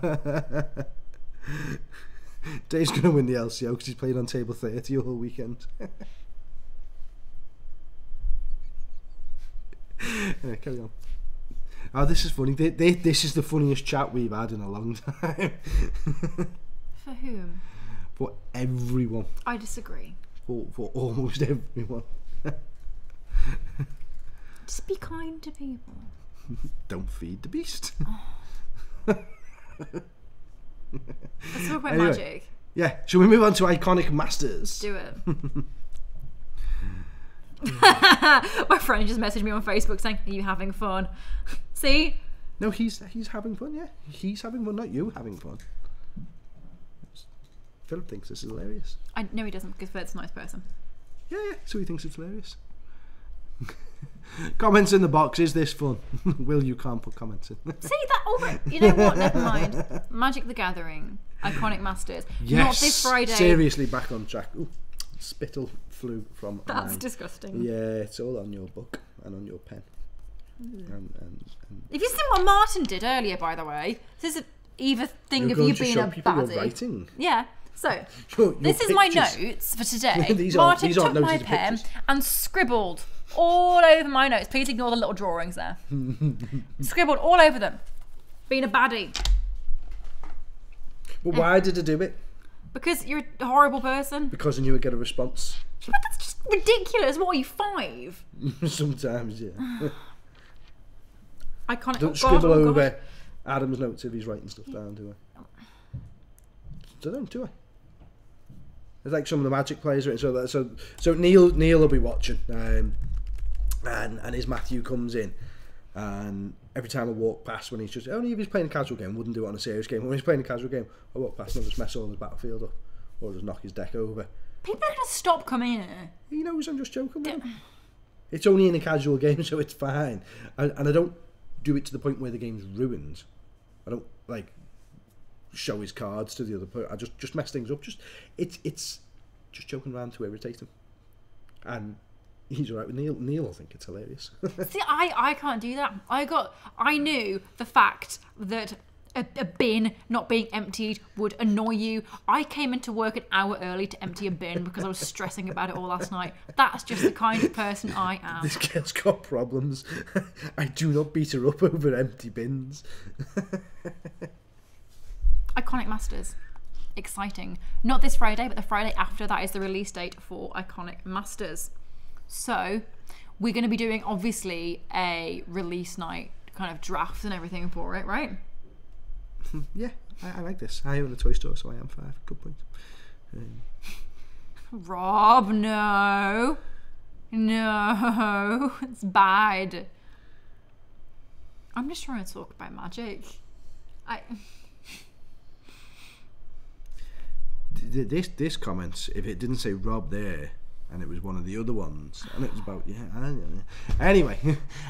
Dave's going to win the LCO because he's played on table 30 all weekend. Yeah, carry on. Oh, this is funny. This is the funniest chat we've had in a long time. For whom? For everyone. I disagree. For almost everyone. Just be kind to people. Don't feed the beast. Let's talk about magic. Yeah, shall we move on to iconic masters? Let's do it. My friend just messaged me on Facebook saying, "Are you having fun?" See? No, he's having fun. Yeah, he's having fun, not you having fun. Philip thinks this is hilarious. No, he doesn't, because Philip's a nice person. Yeah, so he thinks it's hilarious. Comments in the box. Is this fun? Will, you can't put comments in. See that over? You know what? Never mind. Magic the Gathering, iconic masters. Yes. Not this Friday. Seriously, back on track. Ooh, spittle flew from. That's mine. Disgusting. Yeah, it's all on your book and on your pen. And If you seen what Martin did earlier, by the way, this is an either thing of you being a baddie. Writing. Yeah. So your this is my notes for today. Martin these took aren't my pen and scribbled all over my notes. Please ignore the little drawings there. Scribbled all over them. Being a baddie. Well, why did I do it? Because you're a horrible person. Because I knew I'd get a response. But that's just ridiculous. What are you, 5? Sometimes, yeah. I can't. Don't scribble over Adam's notes if he's writing stuff down, do I? I don't, do I? It's like some of the Magic players, right? So Neil will be watching, and his Matthew comes in, and every time I walk past, when he's just only if he's playing a casual game, wouldn't do it on a serious game. When he's playing a casual game, I walk past and I'll just mess all his battlefield up, or just knock his deck over. People are gonna stop coming in. He knows I'm just joking, man. It's only in a casual game, so it's fine. And I don't do it to the point where the game's ruined. I don't like show his cards to the other player. I just mess things up. It's just joking around to irritate him. And He's right with Neil. Neil will think it's hilarious. See, I can't do that. I knew the fact that a bin not being emptied would annoy you. I came into work an hour early to empty a bin because I was stressing about it all last night. That's just the kind of person I am. This girl's got problems. I do not beat her up over empty bins. Iconic Masters. Exciting. Not this Friday, but the Friday after that is the release date for Iconic Masters. So we're going to be doing, obviously, a release night kind of draft and everything for it, right? Yeah, I like this. I own a toy store, so I am 5. Good point. Rob, no. No, it's bad. I'm just trying to talk about magic. This comment, if it didn't say Rob there, and it was one of the other ones, and it was about, anyway,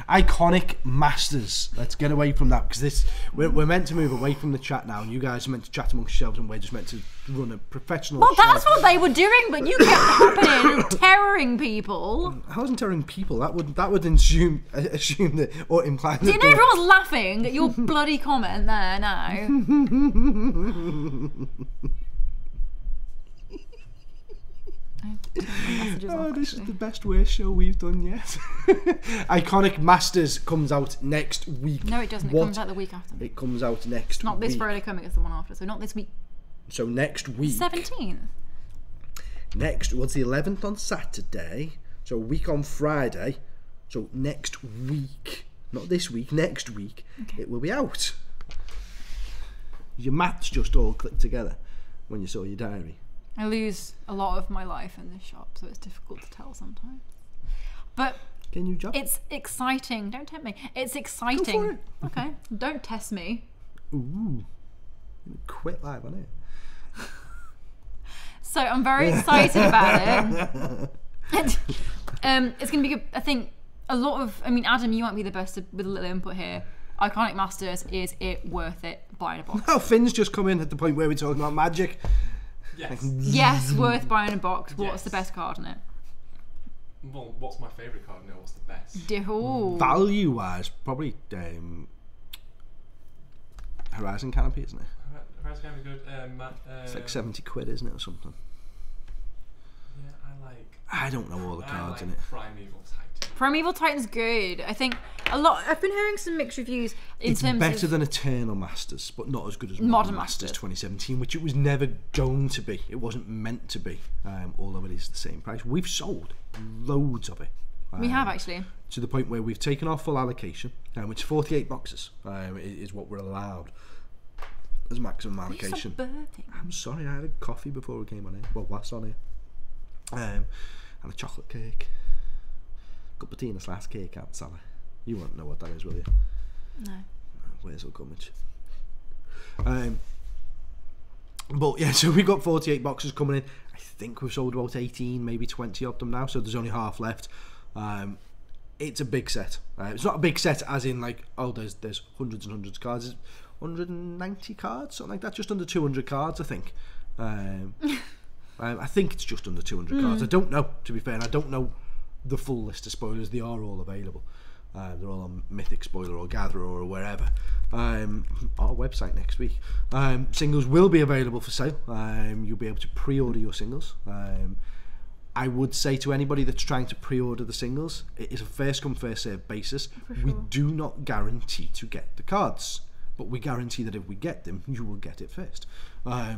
Iconic Masters. Let's get away from that, because we're meant to move away from the chat now, and you guys are meant to chat amongst yourselves, and we're just meant to run a professional Well, show. that's what they were doing, but you kept happening and terroring people. I wasn't terroring people. That would assume that, or imply that. Do you know everyone's laughing at your bloody comment there now? This is the best worst show we've done yet. Iconic Masters comes out next week. No, it doesn't. It comes out the week after. It comes out next week. Not this Friday coming, it's the one after. So not this week. So next week. 17th. What's the 11th on Saturday? So a week on Friday. So next week. Not this week, next week. Okay. It will be out. Your maths just all clicked together when you saw your diary. I lose a lot of my life in this shop, so it's difficult to tell sometimes. But can you jump? It's exciting. Don't tempt me. It's exciting. Go for it. Okay. Don't test me. Ooh. Quit live on it. So I'm very excited about it. It's going to be, I think, a lot of... I mean, Adam, you might be the best with a little input here. Iconic Masters, is it worth it buying a box? Oh, Finn's just come in at the point where we're talking about magic. Yes. Yes, worth buying a box. What's the best card in it? Well, what's my favourite card? No, what's the best? Value-wise, probably Horizon Canopy, isn't it? Horizon Canopy is good. It's like 70 quid, isn't it, or something? Yeah, I don't know all the cards in it. Primeval Titan. Primeval Titan's good. I think a lot. I've been hearing some mixed reviews it's better than Eternal Masters, but not as good as Modern Masters 2017, which it was never going to be. It wasn't meant to be, although it is the same price. We've sold loads of it. We have, actually. To the point where we've taken our full allocation, which 48 boxes is what we're allowed as maximum allocation. I'm sorry, I had a coffee before we came on here. Well, last on here. And a chocolate cake. Cup of tea and a slice of cake out, Sally. You won't know what that is, will you? No. Where's it coming? But yeah, so we've got 48 boxes coming in. I think we've sold about 18, maybe 20 of them now, so there's only half left. It's a big set. It's not a big set as in like, oh, there's hundreds and hundreds of cards. It's 190 cards, something like that, just under 200 cards, I think. I think it's just under 200 cards. I don't know, to be fair, and I don't know the full list of spoilers. They are all available. They're all on Mythic Spoiler or Gatherer or wherever. Our website next week. Singles will be available for sale. You'll be able to pre-order your singles. I would say to anybody that's trying to pre-order the singles, it is a first come first served basis. For sure. We do not guarantee to get the cards, but we guarantee that if we get them, you will get it first. I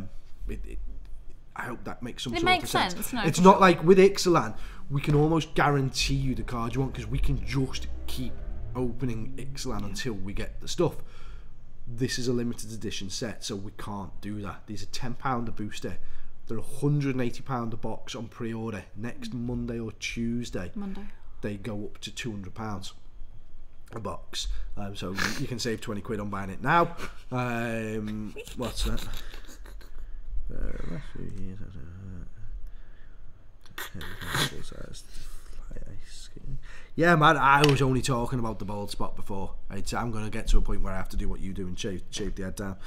hope that makes some sort of sense. No, it's not like with Ixalan, we can almost guarantee you the cards you want because we can just keep opening Ixalan until we get the stuff. This is a limited edition set, so we can't do that. These are £10 a booster. They're £180 a box on pre-order. Next Monday or Tuesday, they go up to £200 a box. So you can save 20 quid on buying it now. What's that? Yeah, man, I was only talking about the bald spot before. I'm going to get to a point where I have to do what you do and shave the head down.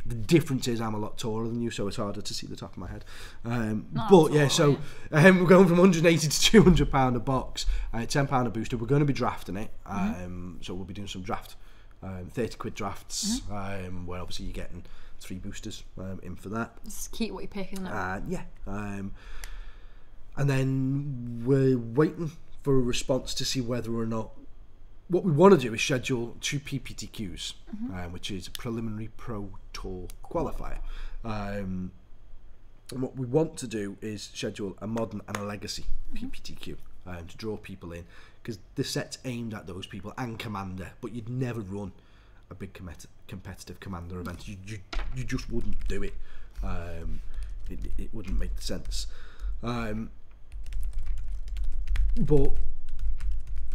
The difference is I'm a lot taller than you, so it's harder to see the top of my head. Not But yeah, at all, so we're going from 180 to £200 a box, £10 a booster. We're going to be drafting it, so we'll be doing some draft, 30 quid drafts, where obviously you're getting 3 boosters in for that. It's keep what you pick, isn't it? Yeah, and then we're waiting for a response to see whether or not. What we want to do is schedule 2 PPTQs, which is a preliminary Pro Tour qualifier. And what we want to do is schedule a modern and a legacy PPTQ to draw people in, because the set's aimed at those people and Commander, but you'd never run a big competitive Commander event. You just wouldn't do it. It wouldn't make sense. But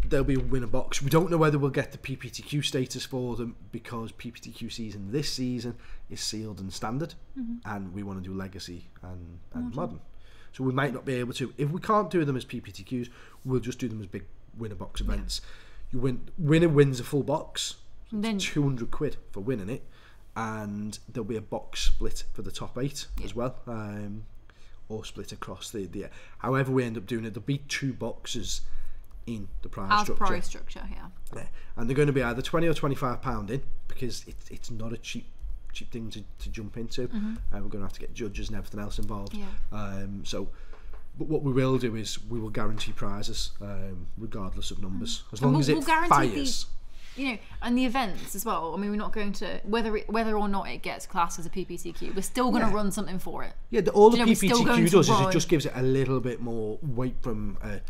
there'll be a winner box. We don't know whether we'll get the PPTQ status for them, because PPTQ season this season is sealed and standard, and we want to do legacy and modern. So we might not be able to. If we can't do them as PPTQs, we'll just do them as big winner box events. Winner wins a full box. Then 200 quid for winning it, and there'll be a box split for the top 8 as well, or split across the however we end up doing it. There'll be 2 boxes in the prize structure. Yeah. And they're going to be either £20 or £25 in, because it's not a cheap thing to jump into. We're going to have to get judges and everything else involved. But what we will do is we will guarantee prizes regardless of numbers, as long as it fires. And the events as well. I mean, we're not going to whether or not it gets classed as a PPTQ. We're still going to run something for it. Yeah, all the PPTQ does is it just gives it a little bit more weight from a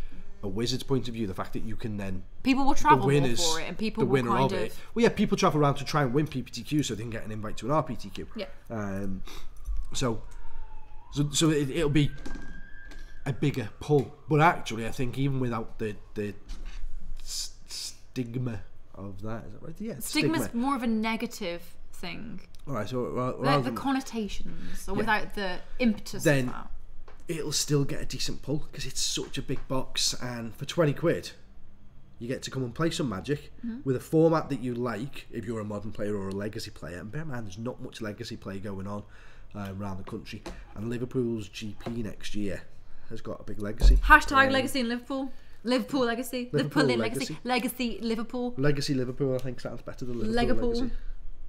Wizard's point of view. The fact that you can then people will travel more for it, and people will kind of. Well, yeah, people travel around to try and win PPTQ so they can get an invite to an RPTQ. Yeah. So it'll be a bigger pull. But actually, I think even without the stigma of that, is that right? Yeah, stigma's more of a negative thing. All right, so the connotations, or without the impetus then of that. It'll still get a decent pull, because it's such a big box, and for 20 quid you get to come and play some Magic with a format that you like if you're a modern player or a legacy player. And bear in mind, there's not much legacy play going on around the country, and Liverpool's GP next year has got a big legacy. Hashtag legacy in Liverpool. Liverpool legacy. Liverpool legacy. Legacy Liverpool. Legacy Liverpool, I think, sounds better than Liverpool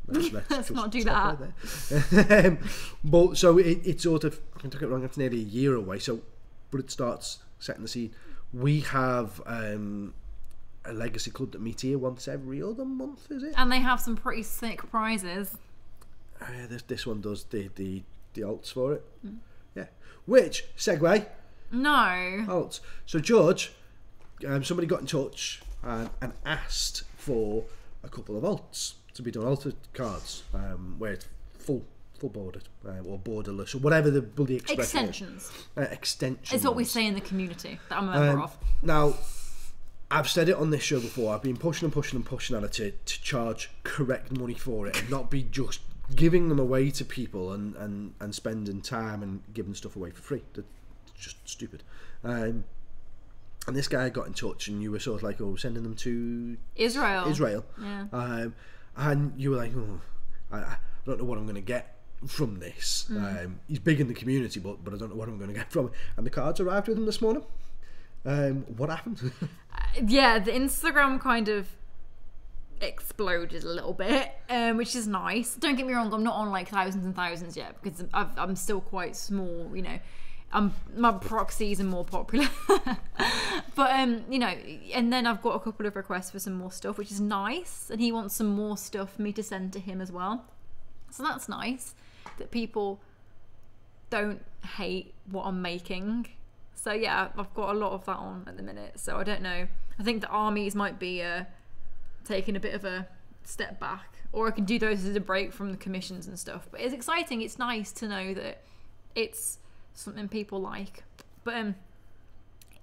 legacy. Let's not do that. Right, but so it's sort of, I can take it wrong, it's nearly a year away. So, but it starts setting the scene. We have a legacy club that meet here once every other month, is it? And they have some pretty sick prizes. This one does the alts for it. Yeah. Which segue? No. Alts. So George, somebody got in touch and asked for a couple of alts to be done, altered cards, where it's full bordered or borderless or whatever the bloody expression extensions. Extensions. It's what we say in the community that I'm a member of. Now, I've said it on this show before. I've been pushing at it to charge correct money for it and not be just giving them away to people and spending time and giving stuff away for free. That's just stupid. And this guy got in touch, and you were sort of like, "Oh, sending them to Israel." Yeah. And you were like, "Oh, I don't know what I'm going to get from this." He's big in the community, but I don't know what I'm going to get from it. And the cards arrived with him this morning. What happened? Yeah, the Instagram kind of exploded a little bit, which is nice. Don't get me wrong, I'm not on like thousands and thousands yet, because I'm still quite small, my proxies are more popular. But and then I've got a couple of requests for some more stuff, which is nice, and he wants some more stuff for me to send to him as well, so that's nice that people don't hate what I'm making. So yeah, I've got a lot of that on at the minute, so I don't know, I think the armies might be taking a bit of a step back, or I can do those as a break from the commissions and stuff. But it's exciting, it's nice to know that it's something people like. But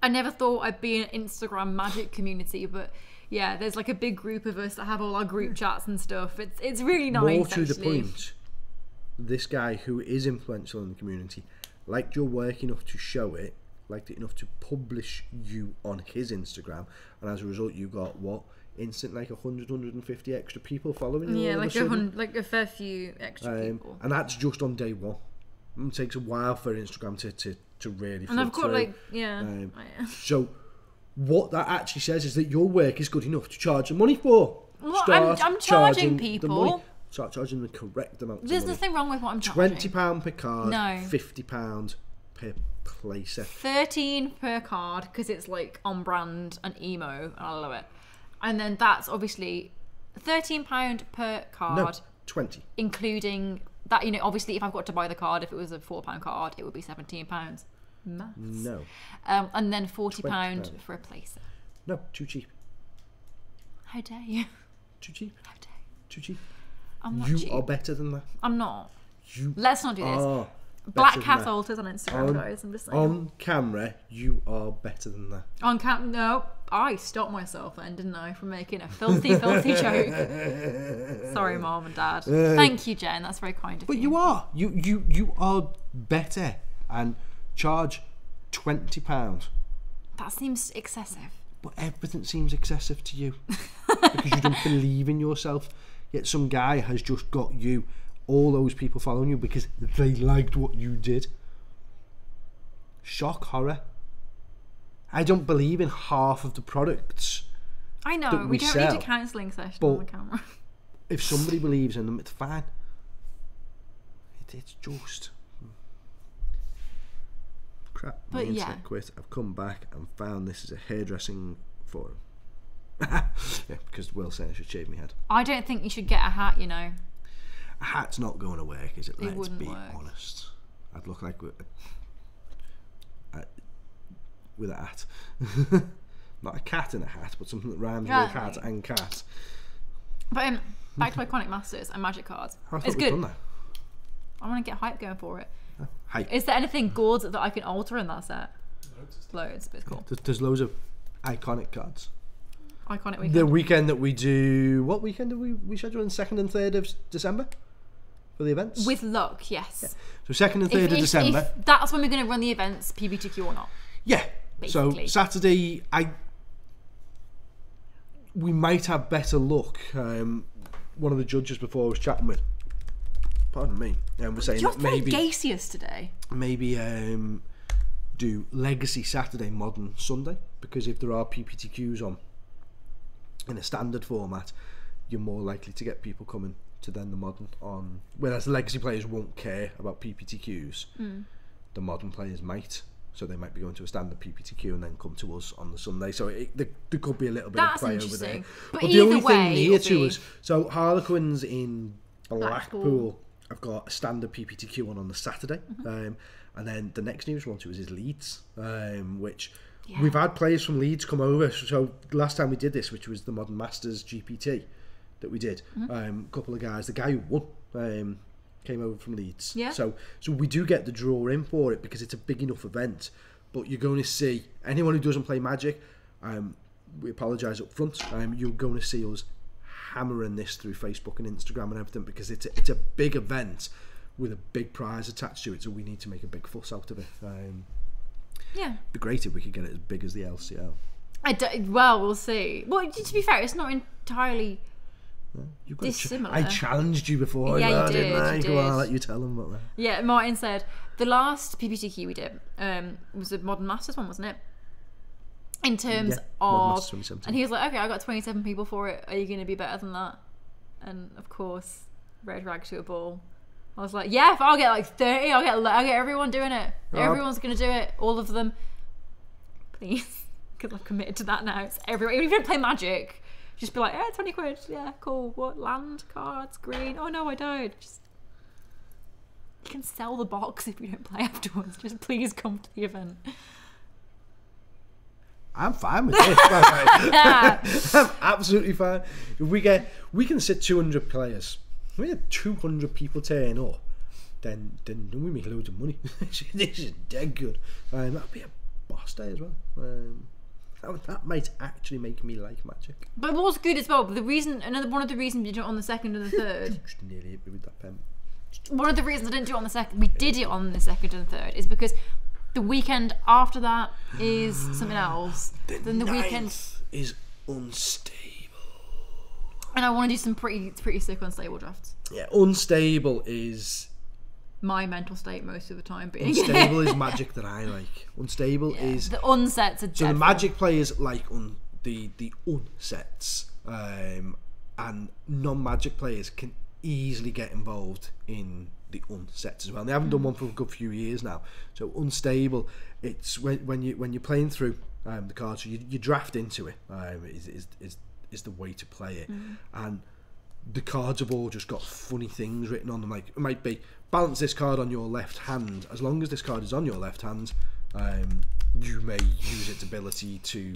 I never thought I'd be in an Instagram Magic community, but yeah, there's like a big group of us that have all our group chats and stuff. It's really nice. More to the point, this guy who is influential in the community liked your work enough to show it, liked it enough to publish you on his Instagram, and as a result you got what instant like 100, 150 extra people following you. Yeah, all of like a sudden. like a fair few extra people. And that's just on day one. It takes a while for Instagram to really. And I've got through. yeah. So what that actually says is that your work is good enough to charge the money for. Well, Start I'm charging the money. people. Start charging the correct amount. There's of money. nothing wrong with what I'm charging. £20 per card. No. £50 per placer. 13 per card because it's like on brand and emo, and I love it. And then that's obviously £13 per card. No, 20. Including that, obviously if I've got to buy the card, if it was a £4 card, it would be £17. Maths. No. And then £40 £20. for a placer. No, too cheap. How dare you? Too cheap. How dare you? Too cheap. I'm not You cheap. are better than that. I'm not. You Let's not do this. are Black better cat than that. alters on Instagram, guys. I'm just saying. On camera, you are better than that. On cam, no. I stopped myself then, didn't I, from making a filthy, filthy joke. Sorry, Mom and Dad. Thank you, Jen. That's very kind of you. But you are. You are better and charge £20. That seems excessive. But everything seems excessive to you because you don't believe in yourself. Yet some guy has just got you, all those people following you because they liked what you did. Shock, horror. I don't believe in half of the products. I know. that We don't sell, need a counselling session but on the camera. If somebody believes in them, it's fine. It's just crap. My But internet yeah. quit. I've come back and found this is a hairdressing forum. Yeah, because Will saying I should shave my head. I don't think you should get a hat, A hat's not going to work, is it? Let's wouldn't be work. honest. I'd look like with a hat. Not a cat in a hat, but something that rhymes Right. with hat and cat. But back to Iconic Masters and Magic cards. I thought It's we'd good. done that. I want to get hype going for it. Hype. Is there anything good that I can alter in that set? Loads, but it's cool. There's loads of iconic cards. Iconic weekend. The weekend that we do, what weekend do we schedule in 2nd and 3rd of December for the events? With luck, yes. So 2nd and 3rd of December. If that's when we're going to run the events, PBTQ or not. Yeah. Basically. So Saturday, we might have better luck. One of the judges before I was chatting with, pardon me, and we're saying You're that very maybe gaseous today. do Legacy Saturday, Modern Sunday, because if there are PPTQs on in a standard format, you're more likely to get people coming to then the Modern on. Whereas the Legacy players won't care about PPTQs, the Modern players might. So they might be going to a standard PPTQ and then come to us on the Sunday. So there could be a little bit That's of play over interesting. there. But the either only way, thing near it'll to be- us, so Harlequins in Blackpool. Blackpool, I've got a standard PPTQ on the Saturday. And then the next nearest one to us is Leeds, which we've had players from Leeds come over. So last time we did this, which was the Modern Masters GPT that we did, a couple of guys, the guy who won came over from Leeds. Yeah. So we do get the draw in for it because it's a big enough event. But you're going to see anyone who doesn't play Magic. We apologise up front. You're going to see us hammering this through Facebook and Instagram and everything because it's a big event with a big prize attached to it. So we need to make a big fuss out of it. Yeah. It'd be great if we could get it as big as the LCL. Well, we'll see. Well, to be fair, it's not entirely You've got dissimilar. I challenged you before. Yeah, you didn't did, I? you Go on, did. I'll let you tell them about that. Yeah, Martin said the last PPTQ we did was a Modern Masters one, wasn't it? In terms Yeah, Modern of, Masters 2017. and he was like, "Okay, I got 27 people for it. Are you going to be better than that?" And of course, red rag to a ball. I was like, "Yeah, if I'll get like 30, I'll get everyone doing it. Everyone's going to do it. All of them, please, because I've committed to that now. It's everyone. Even if you don't play Magic." Just be like, 20 quid, yeah, cool. What, land, cards, green? Oh no, I don't. Just, you can sell the box if you don't play afterwards. Just please come to the event. I'm fine with this. I'm absolutely fine. If we can sit 200 players. If we had 200 people turn up, then we make loads of money. This is dead good. That'd be a boss day as well. That might actually make me like Magic. But what was good as well, one of the reasons we did it on the 2nd and the 3rd. Just nearly hit me with that pen. One of the reasons I didn't do it on the 2nd, we did it on the 2nd and 3rd, is because the weekend after that is something else. The Then the weekend 9th is unstable. And I want to do some pretty sick unstable drafts. Yeah, unstable is My mental state most of the time being. unstable is magic that I like. Unstable is the unsets are so the dead magic players like the unsets, and non-magic players can easily get involved in the unsets as well. And they haven't done one for a good few years now. So unstable, it's when you're playing through the cards, so you draft into it. Is the way to play it, and the cards have all just got funny things written on them. Like it might be balance this card on your left hand. As long as this card is on your left hand, you may use its ability to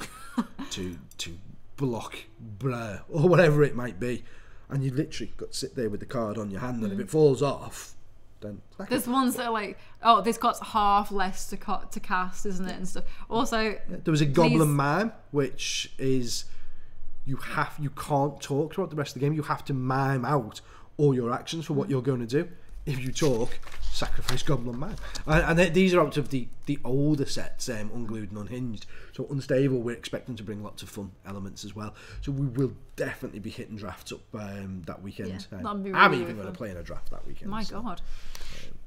block blur or whatever it might be, and you literally got to sit there with the card on your hand, and if it falls off, then There's ones that are like, oh, this card's half less to cast, isn't it, and stuff. Also, there was a Goblin Mime, which is you can't talk throughout the rest of the game. You have to mime out all your actions for what you're going to do. If you talk, sacrifice Goblin Mime. And these are out of the older sets, Unglued and Unhinged. So Unstable, we're expecting to bring lots of fun elements as well. So we will definitely be hitting drafts up that weekend. Yeah, that'd be I'm really even going to play in a draft that weekend. My God.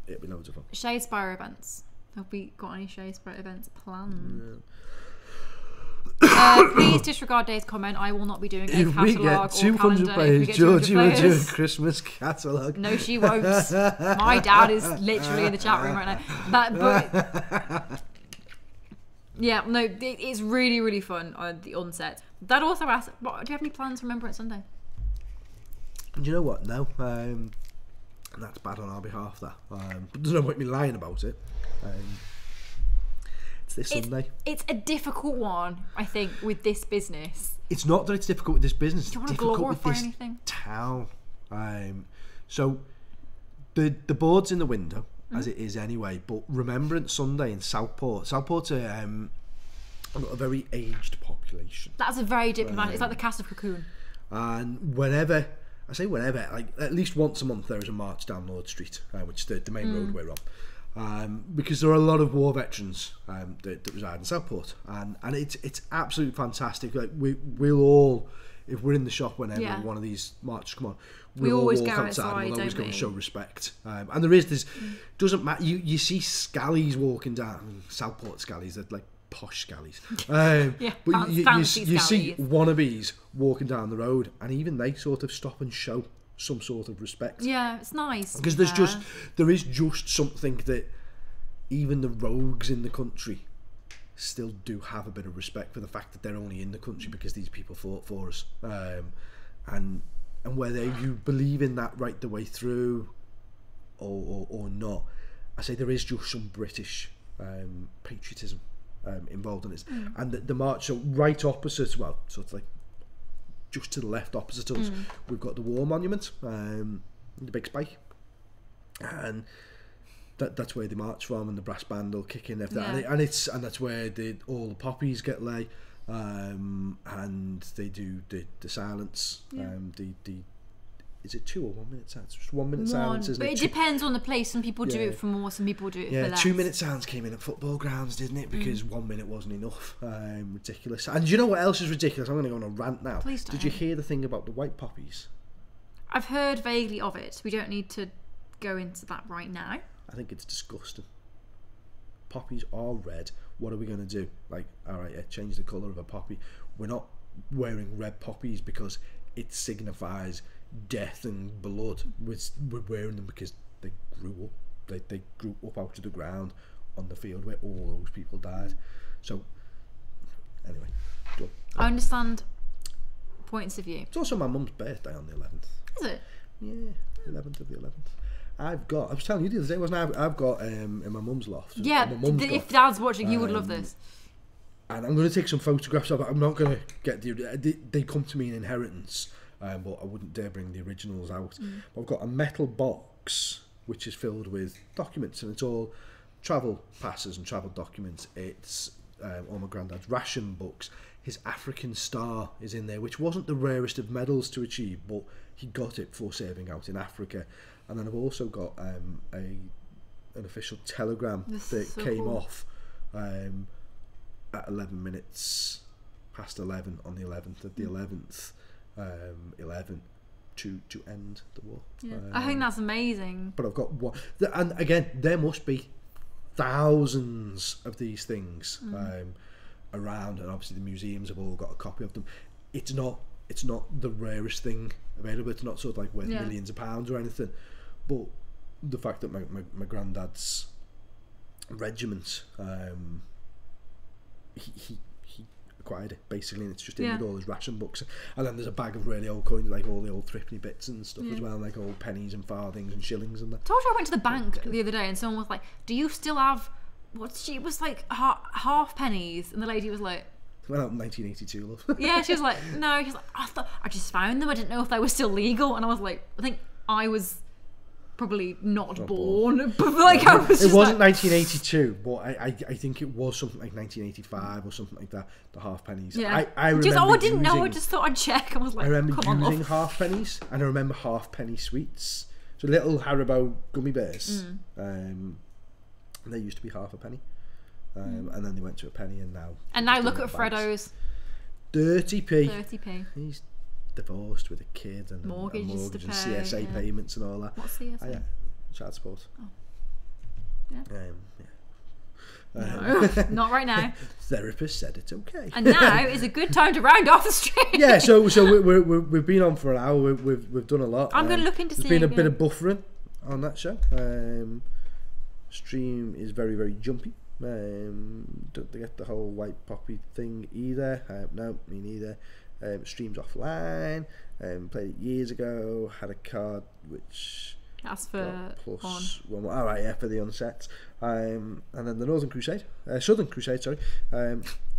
It'll be loads of fun. Shadespire events. Have we got any Shadespire events planned? Please disregard Dave's comment. I will not be doing a If we catalogue get 200 or calendar. players, If we get Georgie 200 will do a players. Christmas catalogue. No, she won't. My dad is literally in the chat room right now. But yeah, no, it's really, really fun on the onset. That also asks, do you have any plans for Remembrance Sunday? Do you know what? No. And that's bad on our behalf, that. But there's no point me lying about it. It's this Sunday. It's a difficult one, I think, with this business. It's not that it's difficult with this business. Do you It's want to difficult with glorify this anything? town. So the board's in the window, as it is anyway. But Remembrance Sunday in Southport. Southport's a very aged population. That's a very diplomatic. It's like the cast of Cocoon. And whenever, like at least once a month there is a march down Lord Street, which is the main road we're on. Because there are a lot of war veterans that reside in Southport, and it's absolutely fantastic. Like we'll all, if we're in the shop whenever one of these marches come on, we'll always all walk go outside outside, and we'll always don't go and we? show respect. And there is this, doesn't matter. You see scallies walking down Southport scallies, they're like posh scallies. But you see wannabes walking down the road, and even they sort of stop and show some sort of respect. Yeah, it's nice. Because there is just something that even the rogues in the country still do have a bit of respect for the fact that they're only in the country because these people fought for us. And whether you believe in that right the way through or not, I say there is just some British patriotism involved in it. And the march, so right opposite, well, sort of like just to the left opposite us, we've got the War Monument, the big spike, and that's where they march from, and the brass band will kick in after that, and that's where all the poppies get lay, and they do the silence, is it 2 or 1 minute silence? Just 1 minute silence, isn't but it? it depends on the place. Some people do it for more, some people do it for less. 2 minute silence came in at football grounds, didn't it? Because 1 minute wasn't enough. Ridiculous. And do you know what else is ridiculous? I'm going to go on a rant now. Please don't. Did you hear the thing about the white poppies? I've heard vaguely of it. We don't need to go into that right now. I think it's disgusting. Poppies are red. What are we going to do? Like, alright, change the colour of a poppy. We're not wearing red poppies because it signifies death and blood. We're wearing them because they grew up. They grew up out of the ground on the field where all those people died. So, anyway. Go. I understand points of view. It's also my mum's birthday on the 11th. Is it? Yeah, 11th of the 11th. I was telling you the other day, wasn't I? I've got in my mum's loft. Yeah, if Dad's watching, he would love this. And I'm going to take some photographs of it. I'm not going to get they come to me in inheritance, but I wouldn't dare bring the originals out. But I've got a metal box which is filled with documents, and it's all travel passes and travel documents. It's all my granddad's ration books. His African star is in there, which wasn't the rarest of medals to achieve, but he got it for serving out in Africa. And then I've also got an official telegram that came off at 11 minutes past 11 on the 11th of the 11th, 11 to end the war. Yeah. I think that's amazing. But I've got one, and again, there must be thousands of these things around, and obviously the museums have all got a copy of them. It's not the rarest thing available. It's not sort of like worth millions of pounds or anything, but the fact that my granddad's regiment, he acquired it basically, and it's just in with all his ration books, and then there's a bag of really old coins, like all the old thrifty bits and stuff as well, like old pennies and farthings and shillings and that. I told you I went to the bank the other day, and someone was like, "Do you still have it was like half pennies?" And the lady was like, "Well, 1982, love." Yeah, she was like, "No," she's like, I just found them. I didn't know if they were still legal." And I was like, I think I was probably not born. But like, I was it wasn't 1982, but I think it was something like 1985 or something like that. The half pennies. Yeah. I remember. I didn't know. I just thought I'd check. I was like, I remember come using on, half pennies, and I remember half penny sweets. So little Haribo gummy bears. They used to be half a penny, and then they went to a penny, and now. And now look at Freddo's. 30p. 30p. He's divorced with a kid and mortgages and to pay, CSA payments and all that. What's CSA? Yeah, child support. Oh. Yeah. Yeah. No, not right now. Therapist said it's okay. And now is a good time to round off the stream. Yeah, so we've been on for an hour. We've done a lot. I'm going to look into There's been a bit of buffering on that show. Stream is very, very jumpy. Don't get the whole white poppy thing either. No, me neither. Streams offline. Played it years ago. Had a card which that's for plus one more. All right, yeah, for the unsets. And then the Southern Crusade. Sorry.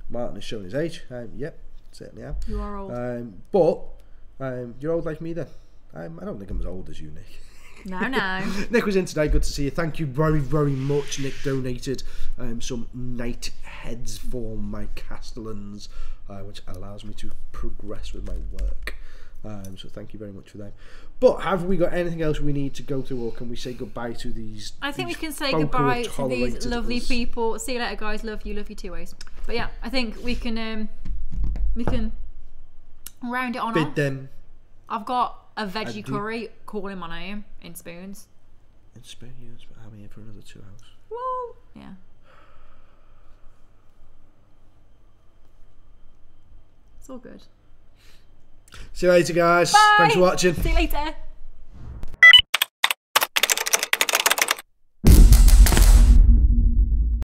Martin is showing his age. Yep, certainly am. You are old. But you're old like me then. I don't think I'm as old as you, Nick. No. Nick was in today. Good to see you. Thank you very, very much. Nick donated some night heads for my castellans, which allows me to progress with my work. So thank you very much for that. But have we got anything else we need to go through, or can we say goodbye to these? I think we can say goodbye to these lovely people. See you later, guys. Love you two ways. But yeah, I think we can round it on off. Them. I've got a veggie curry calling my name in spoons. In spoons, but I'm here for another 2 hours. Woo! Yeah. It's all good. See you later, guys. Bye. Thanks for watching. See you later.